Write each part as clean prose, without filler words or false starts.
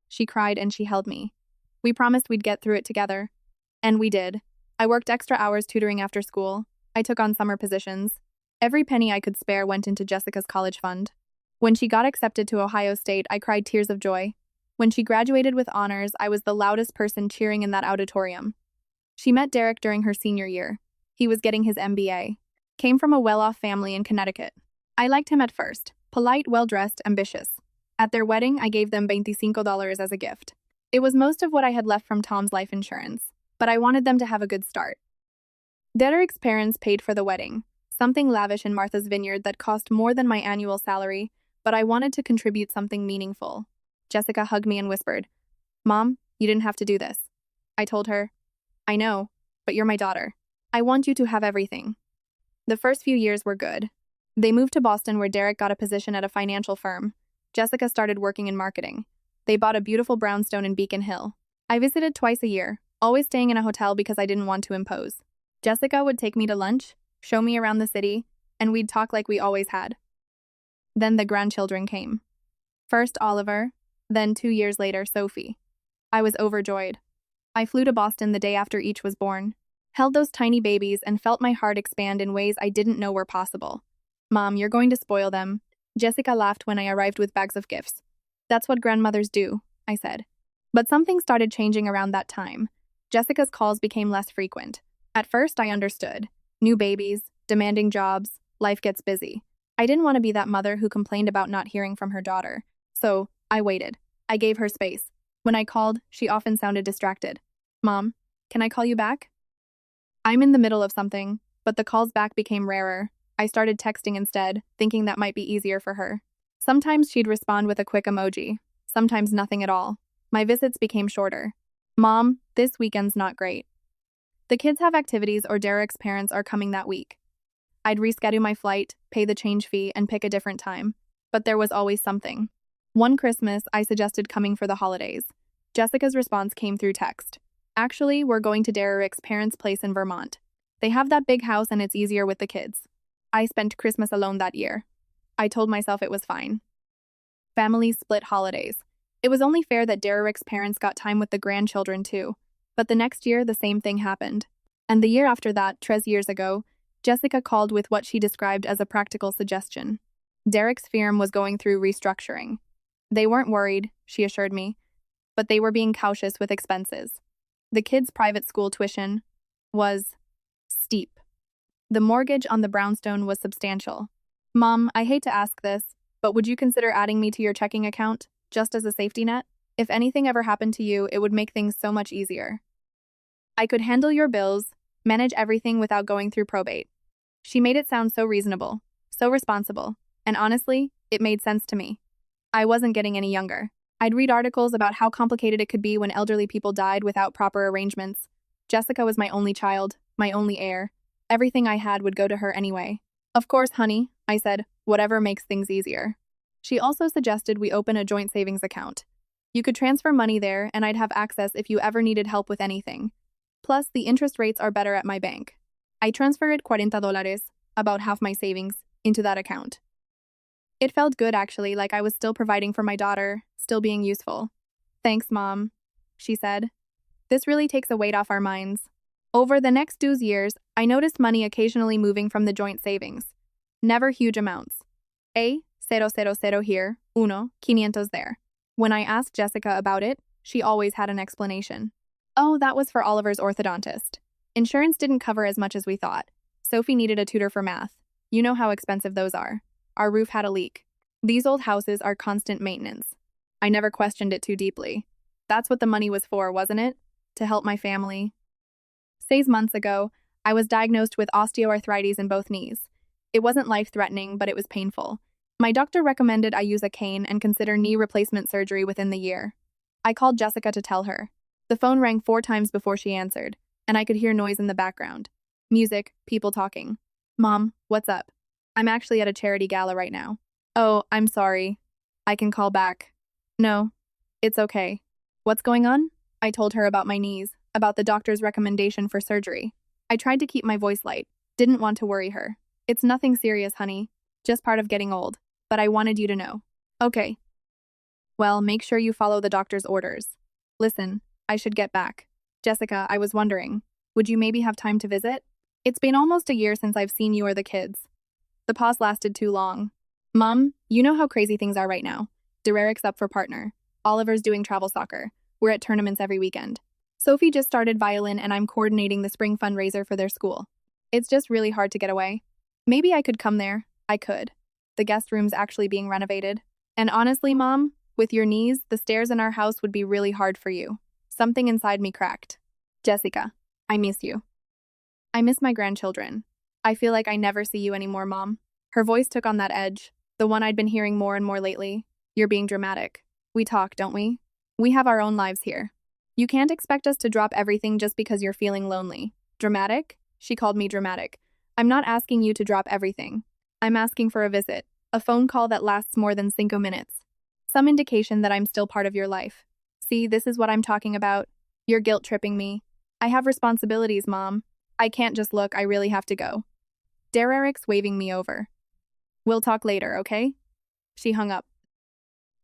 She cried and she held me. We promised we'd get through it together. And we did. I worked extra hours tutoring after school. I took on summer positions. Every penny I could spare went into Jessica's college fund. When she got accepted to Ohio State, I cried tears of joy. When she graduated with honors, I was the loudest person cheering in that auditorium. She met Derek during her senior year. He was getting his MBA. Came from a well-off family in Connecticut. I liked him at first. Polite, well-dressed, ambitious. At their wedding, I gave them $25 as a gift. It was most of what I had left from Tom's life insurance, but I wanted them to have a good start. Derek's parents paid for the wedding, something lavish in Martha's Vineyard that cost more than my annual salary, but I wanted to contribute something meaningful. Jessica hugged me and whispered, "Mom, you didn't have to do this." I told her, "I know, but you're my daughter. I want you to have everything." The first few years were good. They moved to Boston where Derek got a position at a financial firm. Jessica started working in marketing. They bought a beautiful brownstone in Beacon Hill. I visited twice a year, always staying in a hotel because I didn't want to impose. Jessica would take me to lunch, show me around the city, and we'd talk like we always had. Then the grandchildren came. First Oliver, then 2 years later Sophie. I was overjoyed. I flew to Boston the day after each was born, held those tiny babies and felt my heart expand in ways I didn't know were possible. "Mom, you're going to spoil them." Jessica laughed when I arrived with bags of gifts. "That's what grandmothers do," I said. But something started changing around that time. Jessica's calls became less frequent. At first, I understood. New babies, demanding jobs, life gets busy. I didn't want to be that mother who complained about not hearing from her daughter. So, I waited. I gave her space. When I called, she often sounded distracted. "Mom, can I call you back?" I'm in the middle of something, but the calls back became rarer. I started texting instead, thinking that might be easier for her. Sometimes she'd respond with a quick emoji, sometimes nothing at all. My visits became shorter. "Mom, this weekend's not great. The kids have activities or Derek's parents are coming that week." I'd reschedule my flight, pay the change fee, and pick a different time. But there was always something. One Christmas, I suggested coming for the holidays. Jessica's response came through text. "Actually, we're going to Derek's parents' place in Vermont. They have that big house and it's easier with the kids." I spent Christmas alone that year. I told myself it was fine. Families split holidays. It was only fair that Derek's parents got time with the grandchildren too. But the next year, the same thing happened. And the year after that, 3 years ago, Jessica called with what she described as a practical suggestion. Derek's firm was going through restructuring. They weren't worried, she assured me, but they were being cautious with expenses. The kids' private school tuition was steep. The mortgage on the brownstone was substantial. "Mom, I hate to ask this, but would you consider adding me to your checking account, just as a safety net? If anything ever happened to you, it would make things so much easier. I could handle your bills, manage everything without going through probate." She made it sound so reasonable, so responsible, and honestly, it made sense to me. I wasn't getting any younger. I'd read articles about how complicated it could be when elderly people died without proper arrangements. Jessica was my only child, my only heir. Everything I had would go to her anyway. "Of course, honey," I said, "whatever makes things easier." She also suggested we open a joint savings account. You could transfer money there and I'd have access if you ever needed help with anything. Plus, the interest rates are better at my bank. I transferred $40, about half my savings, into that account. It felt good actually, like I was still providing for my daughter, still being useful. "Thanks, Mom," she said. "This really takes a weight off our minds." Over the next 2 years, I noticed money occasionally moving from the joint savings. Never huge amounts. 000 here, 500 there. When I asked Jessica about it, she always had an explanation. "Oh, that was for Oliver's orthodontist. Insurance didn't cover as much as we thought. Sophie needed a tutor for math. You know how expensive those are. Our roof had a leak. These old houses are constant maintenance." I never questioned it too deeply. That's what the money was for, wasn't it? To help my family. 6 months ago, I was diagnosed with osteoarthritis in both knees. It wasn't life-threatening, but it was painful. My doctor recommended I use a cane and consider knee replacement surgery within the year. I called Jessica to tell her. The phone rang 4 times before she answered, and I could hear noise in the background. Music, people talking. "Mom, what's up?" "I'm actually at a charity gala right now." "Oh, I'm sorry. I can call back." "No, it's okay." "What's going on?" I told her about my knees, about the doctor's recommendation for surgery. I tried to keep my voice light, didn't want to worry her. "It's nothing serious, honey. Just part of getting old. But I wanted you to know." "Okay." Well, make sure you follow the doctor's orders. Listen, I should get back. Jessica, I was wondering, would you maybe have time to visit? It's been almost a year since I've seen you or the kids. The pause lasted too long. Mom, you know how crazy things are right now. Derek's up for partner. Oliver's doing travel soccer. We're at tournaments every weekend. Sophie just started violin and I'm coordinating the spring fundraiser for their school. It's just really hard to get away. Maybe I could come there. I could. The guest room's actually being renovated. And honestly, Mom, with your knees, the stairs in our house would be really hard for you. Something inside me cracked. Jessica, I miss you. I miss my grandchildren. I feel like I never see you anymore, Mom. Her voice took on that edge, the one I'd been hearing more and more lately. You're being dramatic. We talk, don't we? We have our own lives here. You can't expect us to drop everything just because you're feeling lonely. Dramatic? She called me dramatic. I'm not asking you to drop everything. I'm asking for a visit, a phone call that lasts more than 5 minutes. Some indication that I'm still part of your life. See, this is what I'm talking about. You're guilt-tripping me. I have responsibilities, Mom. I can't just look, I really have to go. Derek's waving me over. We'll talk later, okay? She hung up.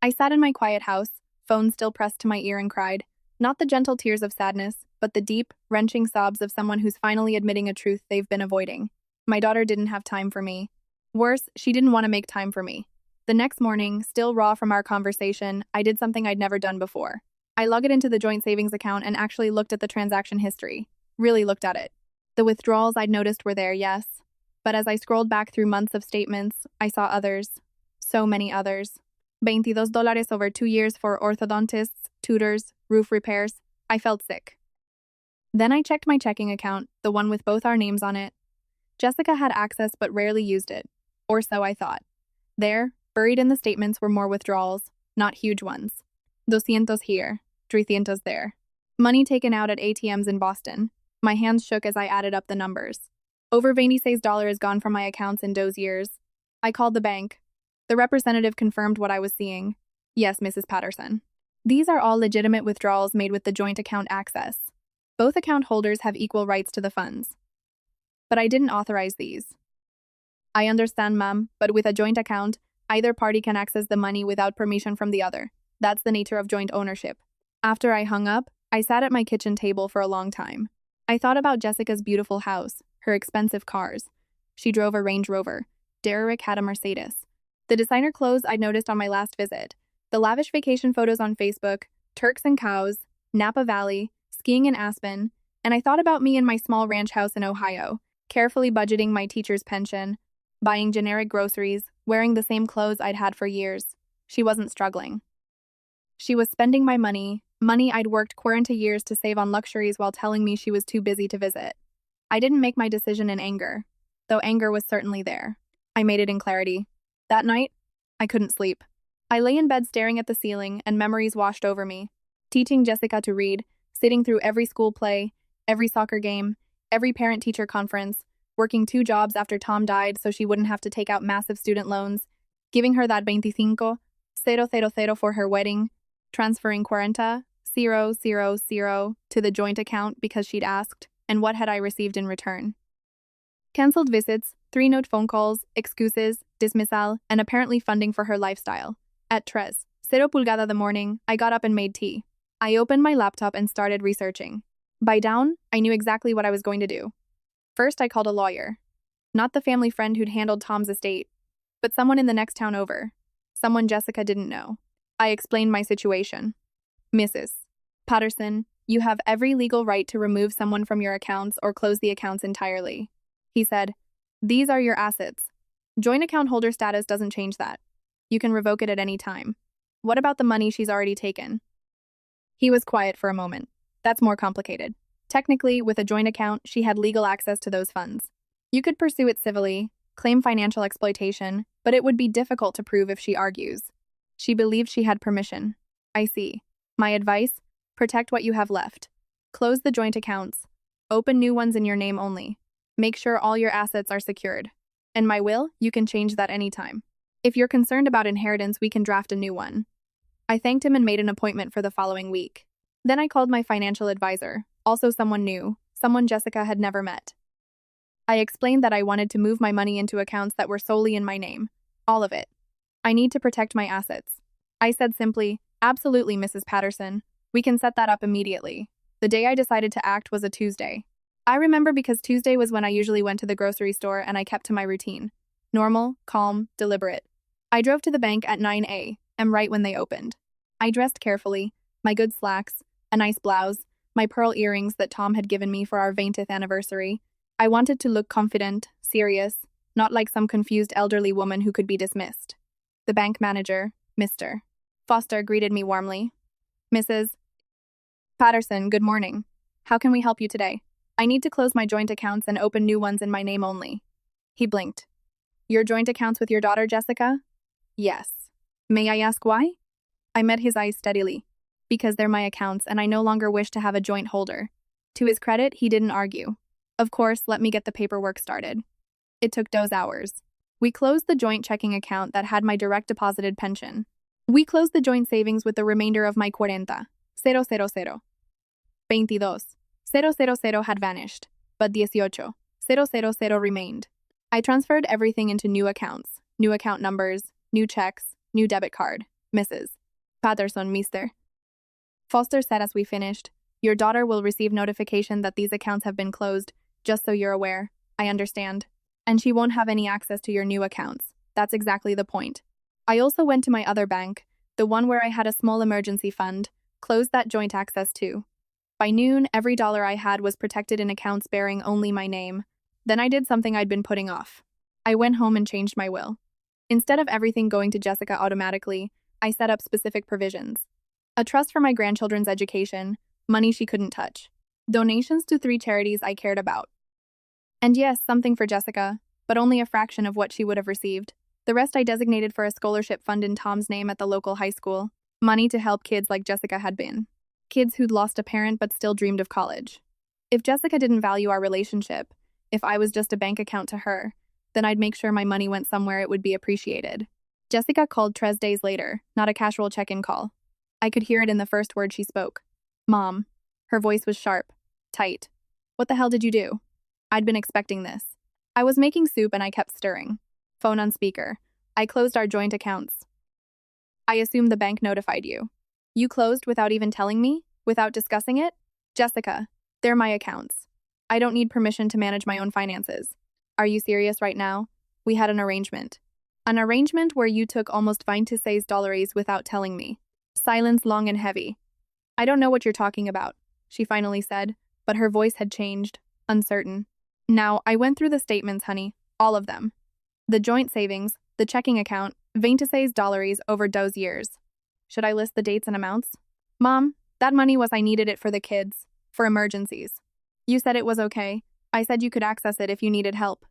I sat in my quiet house, phone still pressed to my ear, and cried. Not the gentle tears of sadness, but the deep, wrenching sobs of someone who's finally admitting a truth they've been avoiding. My daughter didn't have time for me. Worse, she didn't want to make time for me. The next morning, still raw from our conversation, I did something I'd never done before. I logged it into the joint savings account and actually looked at the transaction history. Really looked at it. The withdrawals I'd noticed were there, yes. But as I scrolled back through months of statements, I saw others. So many others. $22 over 2 years for orthodontists, tutors, roof repairs. I felt sick. Then I checked my checking account, the one with both our names on it. Jessica had access but rarely used it. Or so I thought. There, buried in the statements, were more withdrawals, not huge ones. 200 here, 300 there. Money taken out at ATMs in Boston. My hands shook as I added up the numbers. Over $26 is gone from my accounts in those years. I called the bank. The representative confirmed what I was seeing. Yes, Mrs. Patterson. These are all legitimate withdrawals made with the joint account access. Both account holders have equal rights to the funds. But I didn't authorize these. I understand, Ma'am, but with a joint account, either party can access the money without permission from the other. That's the nature of joint ownership. After I hung up, I sat at my kitchen table for a long time. I thought about Jessica's beautiful house, her expensive cars. She drove a Range Rover. Derek had a Mercedes. The designer clothes I'd noticed on my last visit. The lavish vacation photos on Facebook, Turks and Cows, Napa Valley, skiing in Aspen, and I thought about me in my small ranch house in Ohio, carefully budgeting my teacher's pension, buying generic groceries, wearing the same clothes I'd had for years. She wasn't struggling. She was spending my money I'd worked 40 years to save on luxuries, while telling me she was too busy to visit. I didn't make my decision in anger, though anger was certainly there. I made it in clarity. That night, I couldn't sleep. I lay in bed staring at the ceiling, and memories washed over me. Teaching Jessica to read, sitting through every school play, every soccer game, every parent-teacher conference, working 2 jobs after Tom died so she wouldn't have to take out massive student loans, giving her that 25,000 for her wedding, transferring 40,000 to the joint account because she'd asked, and what had I received in return? Cancelled visits, 3-note phone calls, excuses, dismissal, and apparently funding for her lifestyle. At 3:00 the morning, I got up and made tea. I opened my laptop and started researching. By dawn, I knew exactly what I was going to do. First, I called a lawyer. Not the family friend who'd handled Tom's estate, but someone in the next town over. Someone Jessica didn't know. I explained my situation. Mrs. Patterson, you have every legal right to remove someone from your accounts or close the accounts entirely. He said, these are your assets. Joint account holder status doesn't change that. You can revoke it at any time. What about the money she's already taken? He was quiet for a moment. That's more complicated. Technically, with a joint account, she had legal access to those funds. You could pursue it civilly, claim financial exploitation, but it would be difficult to prove if she argues. She believed she had permission. I see. My advice? Protect what you have left. Close the joint accounts. Open new ones in your name only. Make sure all your assets are secured. And my will, you can change that anytime. If you're concerned about inheritance, we can draft a new one. I thanked him and made an appointment for the following week. Then I called my financial advisor, also someone new, someone Jessica had never met. I explained that I wanted to move my money into accounts that were solely in my name. All of it. I need to protect my assets. I said simply, "Absolutely, Mrs. Patterson. We can set that up immediately." The day I decided to act was a Tuesday. I remember because Tuesday was when I usually went to the grocery store and I kept to my routine. Normal, calm, deliberate. I drove to the bank at 9 a.m. right when they opened. I dressed carefully, my good slacks, a nice blouse, my pearl earrings that Tom had given me for our 20th anniversary. I wanted to look confident, serious, not like some confused elderly woman who could be dismissed. The bank manager, Mr. Foster, greeted me warmly. "Mrs. Patterson, good morning. How can we help you today? I need to close my joint accounts and open new ones in my name only." He blinked. "Your joint accounts with your daughter, Jessica?" "Yes." "May I ask why?" I met his eyes steadily. "Because they're my accounts and I no longer wish to have a joint holder." To his credit, he didn't argue. Of course, let me get the paperwork started. It took those hours. We closed the joint checking account that had my direct deposited pension. We closed the joint savings with the remainder of my 40, 000. 22, 000 had vanished, but 18, 000 remained. I transferred everything into new accounts, new account numbers, new checks, new debit card. Mrs. Patterson, Mr. Foster said as we finished, "Your daughter will receive notification that these accounts have been closed, just so you're aware. I understand. And she won't have any access to your new accounts. That's exactly the point." I also went to my other bank, the one where I had a small emergency fund, closed that joint access too. By noon, every dollar I had was protected in accounts bearing only my name. Then I did something I'd been putting off. I went home and changed my will. Instead of everything going to Jessica automatically, I set up specific provisions. A trust for my grandchildren's education, money she couldn't touch. Donations to 3 charities I cared about. And yes, something for Jessica, but only a fraction of what she would have received. The rest I designated for a scholarship fund in Tom's name at the local high school. Money to help kids like Jessica had been. Kids who'd lost a parent but still dreamed of college. If Jessica didn't value our relationship, if I was just a bank account to her, then I'd make sure my money went somewhere it would be appreciated. Jessica called 3 days later, not a casual check-in call. I could hear it in the first word she spoke. "Mom." Her voice was sharp, tight. "What the hell did you do?" I'd been expecting this. I was making soup and I kept stirring. Phone on speaker. "I closed our joint accounts." "I assume the bank notified you." "You closed without even telling me? Without discussing it?" "Jessica, they're my accounts. I don't need permission to manage my own finances." "Are you serious right now? We had an arrangement." "An arrangement where you took almost $26 without telling me." Silence long and heavy. "I don't know what you're talking about," she finally said, but her voice had changed, uncertain. "Now, I went through the statements, honey, all of them. The joint savings, the checking account, $26 over those years. Should I list the dates and amounts?" "Mom, that money was I needed it for the kids, for emergencies. You said it was okay. I said you could access it if you needed help.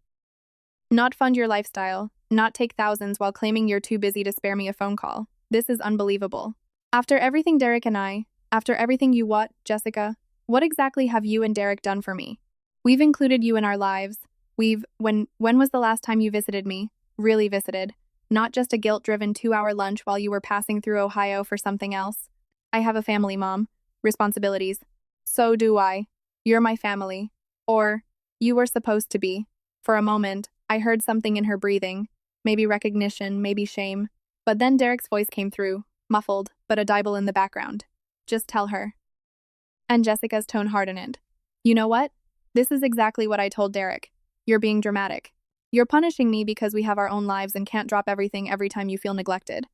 Not fund your lifestyle, not take thousands while claiming you're too busy to spare me a phone call. This is unbelievable. After everything Derek and I, after everything you what, Jessica, what exactly have you and Derek done for me? We've included you in our lives. When was the last time you visited me? Really visited. Not just a guilt-driven 2-hour lunch while you were passing through Ohio for something else. I have a family, Mom. Responsibilities. So do I. You're my family. Or, you were supposed to be." For a moment, I heard something in her breathing. Maybe recognition, maybe shame. But then Derek's voice came through, muffled, but audible in the background. "Just tell her." And Jessica's tone hardened. "You know what? This is exactly what I told Derek. You're being dramatic. You're punishing me because we have our own lives and can't drop everything every time you feel neglected."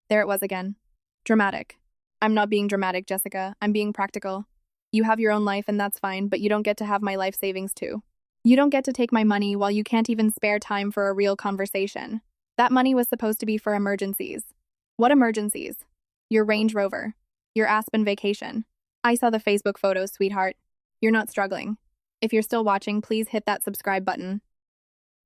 There it was again. Dramatic. "I'm not being dramatic, Jessica. I'm being practical. You have your own life and that's fine, but you don't get to have my life savings too. You don't get to take my money while you can't even spare time for a real conversation. That money was supposed to be for emergencies." "What emergencies?" "Your Range Rover. Your Aspen vacation. I saw the Facebook photos, sweetheart. You're not struggling. If you're still watching, please hit that subscribe button.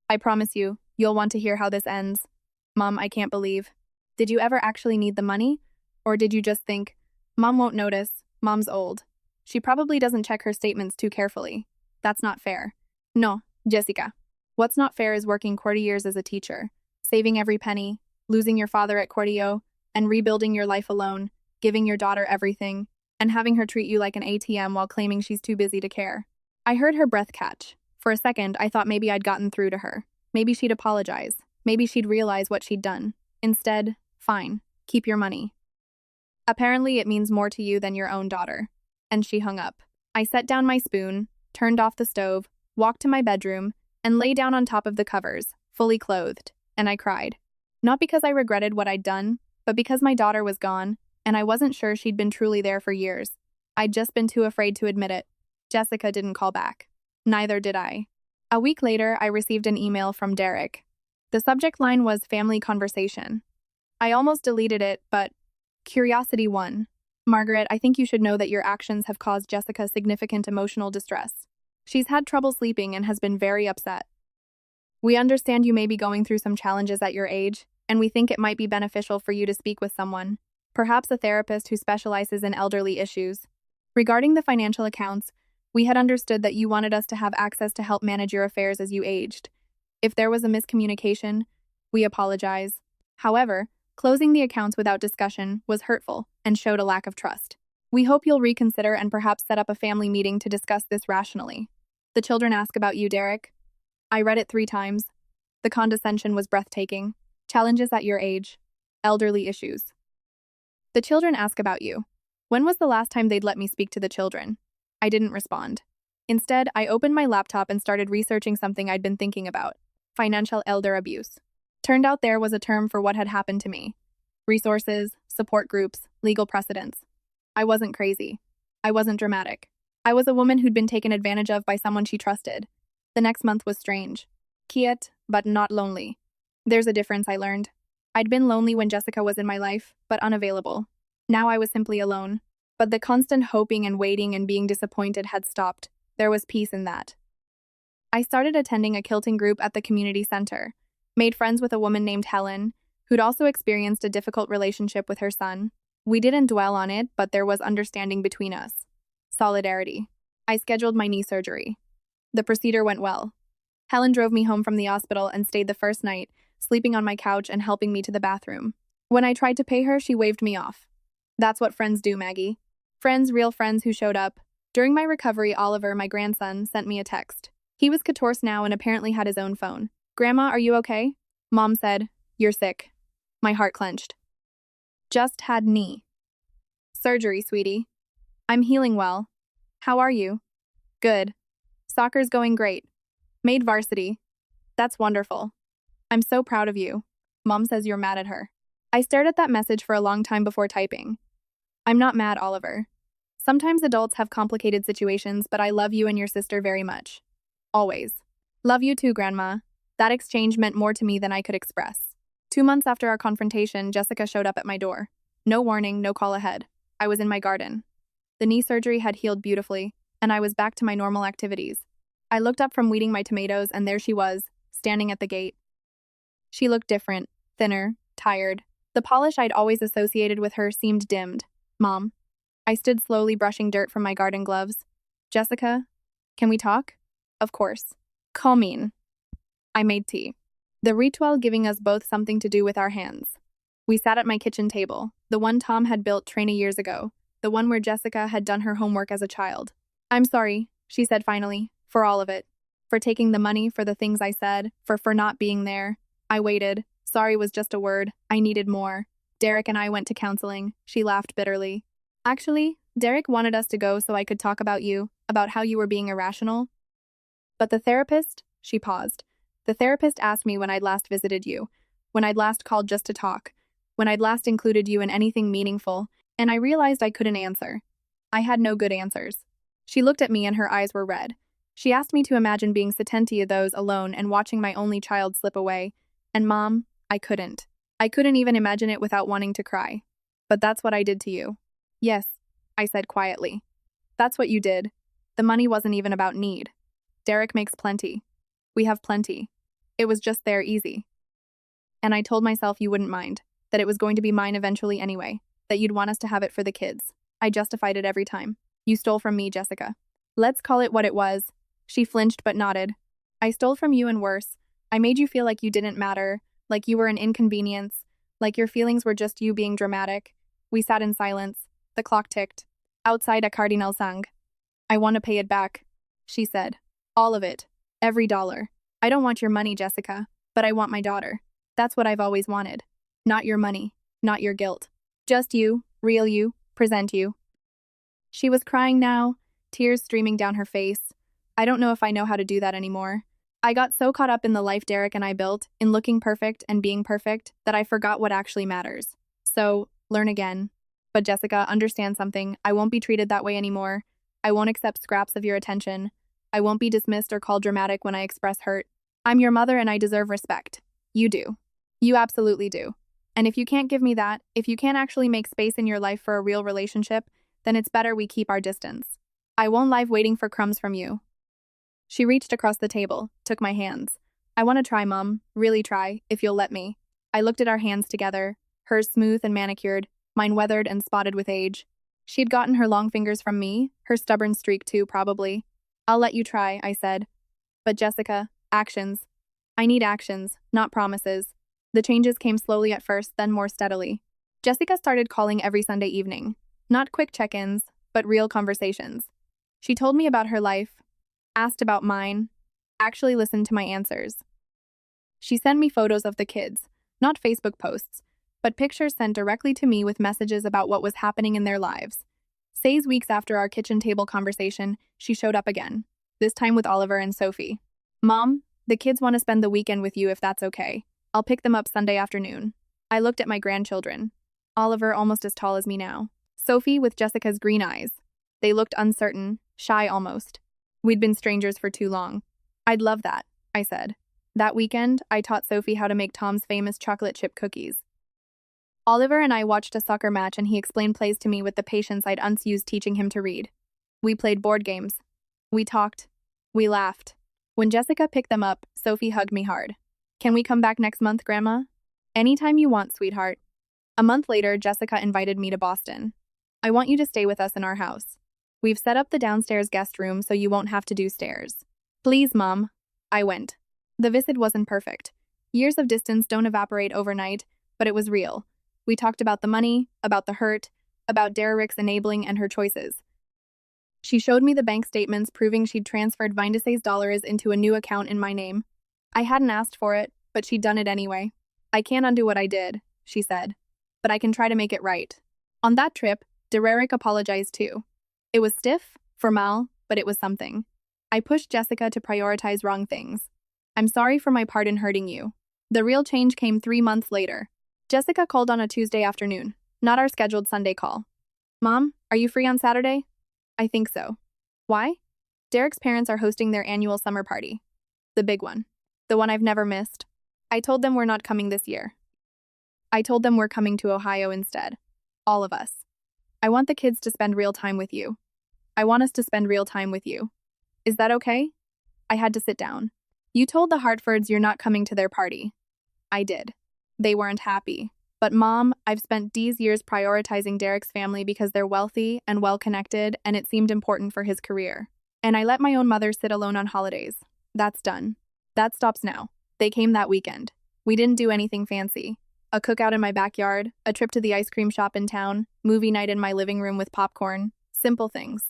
I promise you, you'll want to hear how this ends." "Mom, I can't believe. Did you ever actually need the money? Or did you just think, Mom won't notice, Mom's old. She probably doesn't check her statements too carefully. That's not fair." "No, Jessica. What's not fair is working 40 years as a teacher, saving every penny, losing your father at Cordio, and rebuilding your life alone, giving your daughter everything, and having her treat you like an ATM while claiming she's too busy to care." I heard her breath catch. For a second, I thought maybe I'd gotten through to her. Maybe she'd apologize. Maybe she'd realize what she'd done. Instead, "Fine. Keep your money. Apparently, it means more to you than your own daughter. And she hung up. I set down my spoon, turned off the stove, walked to my bedroom, and lay down on top of the covers, fully clothed, and I cried. Not because I regretted what I'd done, but because my daughter was gone, and I wasn't sure she'd been truly there for years. I'd just been too afraid to admit it. Jessica didn't call back. Neither did I. A week later, I received an email from Derek. The subject line was family conversation. I almost deleted it, but curiosity won. Margaret, I think you should know that your actions have caused Jessica significant emotional distress. She's had trouble sleeping and has been very upset. We understand you may be going through some challenges at your age, and we think it might be beneficial for you to speak with someone, perhaps a therapist who specializes in elderly issues. Regarding the financial accounts, we had understood that you wanted us to have access to help manage your affairs as you aged. If there was a miscommunication, we apologize. However, closing the accounts without discussion was hurtful and showed a lack of trust. We hope you'll reconsider and perhaps set up a family meeting to discuss this rationally. The children ask about you, Derek. I read it 3 times. The condescension was breathtaking. Challenges at your age. Elderly issues. The children ask about you. When was the last time they'd let me speak to the children? I didn't respond. Instead, I opened my laptop and started researching something I'd been thinking about: financial elder abuse. Turned out there was a term for what had happened to me. Resources, support groups, legal precedents. I wasn't crazy. I wasn't dramatic. I was a woman who'd been taken advantage of by someone she trusted. The next month was strange. Quiet, but not lonely. There's a difference, I learned. I'd been lonely when Jessica was in my life, but unavailable. Now I was simply alone. But the constant hoping and waiting and being disappointed had stopped. There was peace in that. I started attending a quilting group at the community center, made friends with a woman named Helen, who'd also experienced a difficult relationship with her son. We didn't dwell on it, but there was understanding between us. Solidarity. I scheduled my knee surgery. The procedure went well. Helen drove me home from the hospital and stayed the first night, sleeping on my couch and helping me to the bathroom. When I tried to pay her, she waved me off. That's what friends do, Maggie. Friends, real friends who showed up. During my recovery, Oliver, my grandson, sent me a text. He was 14 now and apparently had his own phone. Grandma, are you okay? Mom said, you're sick. My heart clenched. Just had knee surgery, sweetie. I'm healing well. How are you? Good. Soccer's going great. Made varsity. That's wonderful. I'm so proud of you. Mom says you're mad at her. I stared at that message for a long time before typing. I'm not mad, Oliver. Sometimes adults have complicated situations, but I love you and your sister very much. Always. Love you too, Grandma. That exchange meant more to me than I could express. 2 months after our confrontation, Jessica showed up at my door. No warning, no call ahead. I was in my garden. The knee surgery had healed beautifully, and I was back to my normal activities. I looked up from weeding my tomatoes, and there she was, standing at the gate. She looked different, thinner, tired. The polish I'd always associated with her seemed dimmed. Mom. I stood slowly brushing dirt from my garden gloves. Jessica, can we talk? Of course. Come in. I made tea. The ritual giving us both something to do with our hands. We sat at my kitchen table, the one Tom had built 20 years ago, the one where Jessica had done her homework as a child. I'm sorry, she said finally, for all of it. For taking the money, for the things I said, for not being there. I waited. Sorry was just a word. I needed more. Derek and I went to counseling. She laughed bitterly. Actually, Derek wanted us to go so I could talk about you, about how you were being irrational. But the therapist, she paused. The therapist asked me when I'd last visited you, when I'd last called just to talk, when I'd last included you in anything meaningful, and I realized I couldn't answer. I had no good answers. She looked at me and her eyes were red. She asked me to imagine being Satentia those alone and watching my only child slip away. And Mom, I couldn't. I couldn't even imagine it without wanting to cry. But that's what I did to you. Yes, I said quietly. That's what you did. The money wasn't even about need. Derek makes plenty. We have plenty. It was just there easy. And I told myself you wouldn't mind, that it was going to be mine eventually anyway, that you'd want us to have it for the kids. I justified it every time. You stole from me, Jessica. Let's call it what it was. She flinched but nodded. I stole from you and worse. I made you feel like you didn't matter, like you were an inconvenience, like your feelings were just you being dramatic. We sat in silence. The clock ticked. Outside a cardinal sang. I want to pay it back, she said. All of it. Every dollar. I don't want your money, Jessica, but I want my daughter. That's what I've always wanted. Not your money. Not your guilt. Just you, Real you, present you. She was crying now, tears streaming down her face. I don't know if I know how to do that anymore. I got so caught up in the life Derek and I built, in looking perfect and being perfect, that I forgot what actually matters. So, learn again. But Jessica, understand something. I won't be treated that way anymore. I won't accept scraps of your attention. I won't be dismissed or called dramatic when I express hurt. I'm your mother and I deserve respect. You do. You absolutely do. And if you can't give me that, if you can't actually make space in your life for a real relationship, then it's better we keep our distance. I won't lie waiting for crumbs from you. She reached across the table, took my hands. I want to try, Mom, really try, if you'll let me. I looked at our hands together, hers smooth and manicured, mine weathered and spotted with age. She'd gotten her long fingers from me, her stubborn streak too, probably. I'll let you try, I said. But Jessica, actions. I need actions, not promises. The changes came slowly at first, then more steadily. Jessica started calling every Sunday evening. Not quick check-ins, but real conversations. She told me about her life, asked about mine, actually listened to my answers. She sent me photos of the kids, not Facebook posts, but pictures sent directly to me with messages about what was happening in their lives. 6 weeks after our kitchen table conversation, she showed up again, this time with Oliver and Sophie. Mom, the kids want to spend the weekend with you if that's okay. I'll pick them up Sunday afternoon. I looked at my grandchildren. Oliver almost as tall as me now. Sophie with Jessica's green eyes. They looked uncertain, shy almost. We'd been strangers for too long. I'd love that, I said. That weekend, I taught Sophie how to make Tom's famous chocolate chip cookies. Oliver and I watched a soccer match and he explained plays to me with the patience I'd once used teaching him to read. We played board games. We talked. We laughed. When Jessica picked them up, Sophie hugged me hard. Can we come back next month, Grandma? Anytime you want, sweetheart. A month later, Jessica invited me to Boston. I want you to stay with us in our house. We've set up the downstairs guest room so you won't have to do stairs. Please, Mom. I went. The visit wasn't perfect. Years of distance don't evaporate overnight, but it was real. We talked about the money, about the hurt, about Derek's enabling and her choices. She showed me the bank statements proving she'd transferred Vindes's dollars into a new account in my name. I hadn't asked for it, but she'd done it anyway. I can't undo what I did, she said, but I can try to make it right. On that trip, Derek apologized too. It was stiff, formal, but it was something. I pushed Jessica to prioritize wrong things. I'm sorry for my part in hurting you. The real change came 3 months later. Jessica called on a Tuesday afternoon, not our scheduled Sunday call. Mom, are you free on Saturday? I think so. Why? Derek's parents are hosting their annual summer party. The big one. The one I've never missed. I told them we're not coming this year. I told them we're coming to Ohio instead. All of us. I want the kids to spend real time with you. I want us to spend real time with you. Is that okay? I had to sit down. You told the Hartfords you're not coming to their party. I did. They weren't happy. But Mom, I've spent these years prioritizing Derek's family because they're wealthy and well-connected and it seemed important for his career. And I let my own mother sit alone on holidays. That's done. That stops now. They came that weekend. We didn't do anything fancy. A cookout in my backyard, a trip to the ice cream shop in town, movie night in my living room with popcorn. Simple things.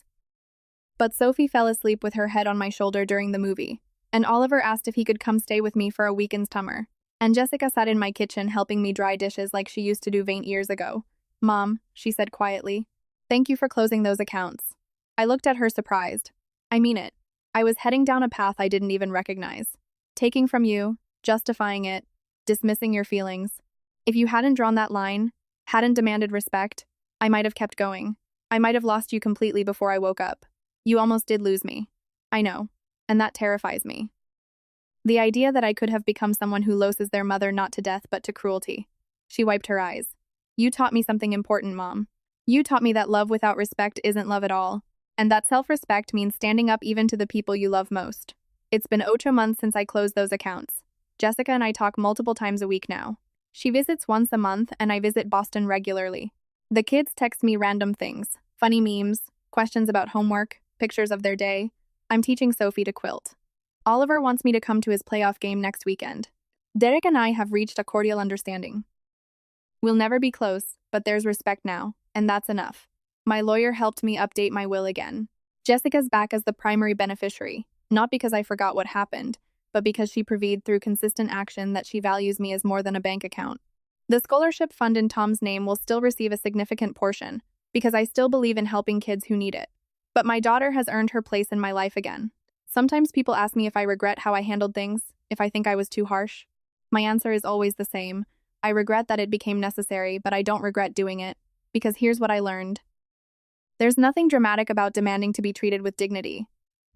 But Sophie fell asleep with her head on my shoulder during the movie, and Oliver asked if he could come stay with me for a week in summer. And Jessica sat in my kitchen helping me dry dishes like she used to do 8 years ago. Mom, she said quietly, thank you for closing those accounts. I looked at her surprised. I mean it. I was heading down a path I didn't even recognize. Taking from you, justifying it, dismissing your feelings. If you hadn't drawn that line, hadn't demanded respect, I might have kept going. I might have lost you completely before I woke up. You almost did lose me. I know. And that terrifies me. The idea that I could have become someone who loses their mother not to death but to cruelty. She wiped her eyes. You taught me something important, Mom. You taught me that love without respect isn't love at all, and that self-respect means standing up even to the people you love most. It's been 8 months since I closed those accounts. Jessica and I talk multiple times a week now. She visits once a month and I visit Boston regularly. The kids text me random things, funny memes, questions about homework, pictures of their day. I'm teaching Sophie to quilt. Oliver wants me to come to his playoff game next weekend. Derek and I have reached a cordial understanding. We'll never be close, but there's respect now, and that's enough. My lawyer helped me update my will again. Jessica's back as the primary beneficiary, not because I forgot what happened, but because she proved through consistent action that she values me as more than a bank account. The scholarship fund in Tom's name will still receive a significant portion, because I still believe in helping kids who need it. But my daughter has earned her place in my life again. Sometimes people ask me if I regret how I handled things, if I think I was too harsh. My answer is always the same. I regret that it became necessary, but I don't regret doing it, because here's what I learned. There's nothing dramatic about demanding to be treated with dignity.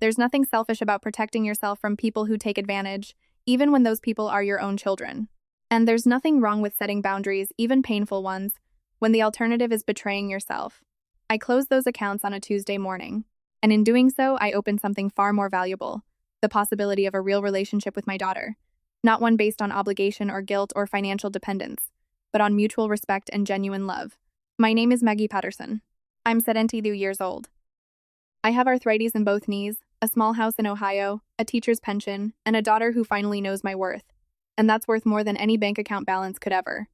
There's nothing selfish about protecting yourself from people who take advantage, even when those people are your own children. And there's nothing wrong with setting boundaries, even painful ones, when the alternative is betraying yourself. I closed those accounts on a Tuesday morning, and in doing so, I opened something far more valuable, the possibility of a real relationship with my daughter. Not one based on obligation or guilt or financial dependence, but on mutual respect and genuine love. My name is Maggie Patterson. I'm 72 years old. I have arthritis in both knees, a small house in Ohio, a teacher's pension, and a daughter who finally knows my worth. And that's worth more than any bank account balance could ever.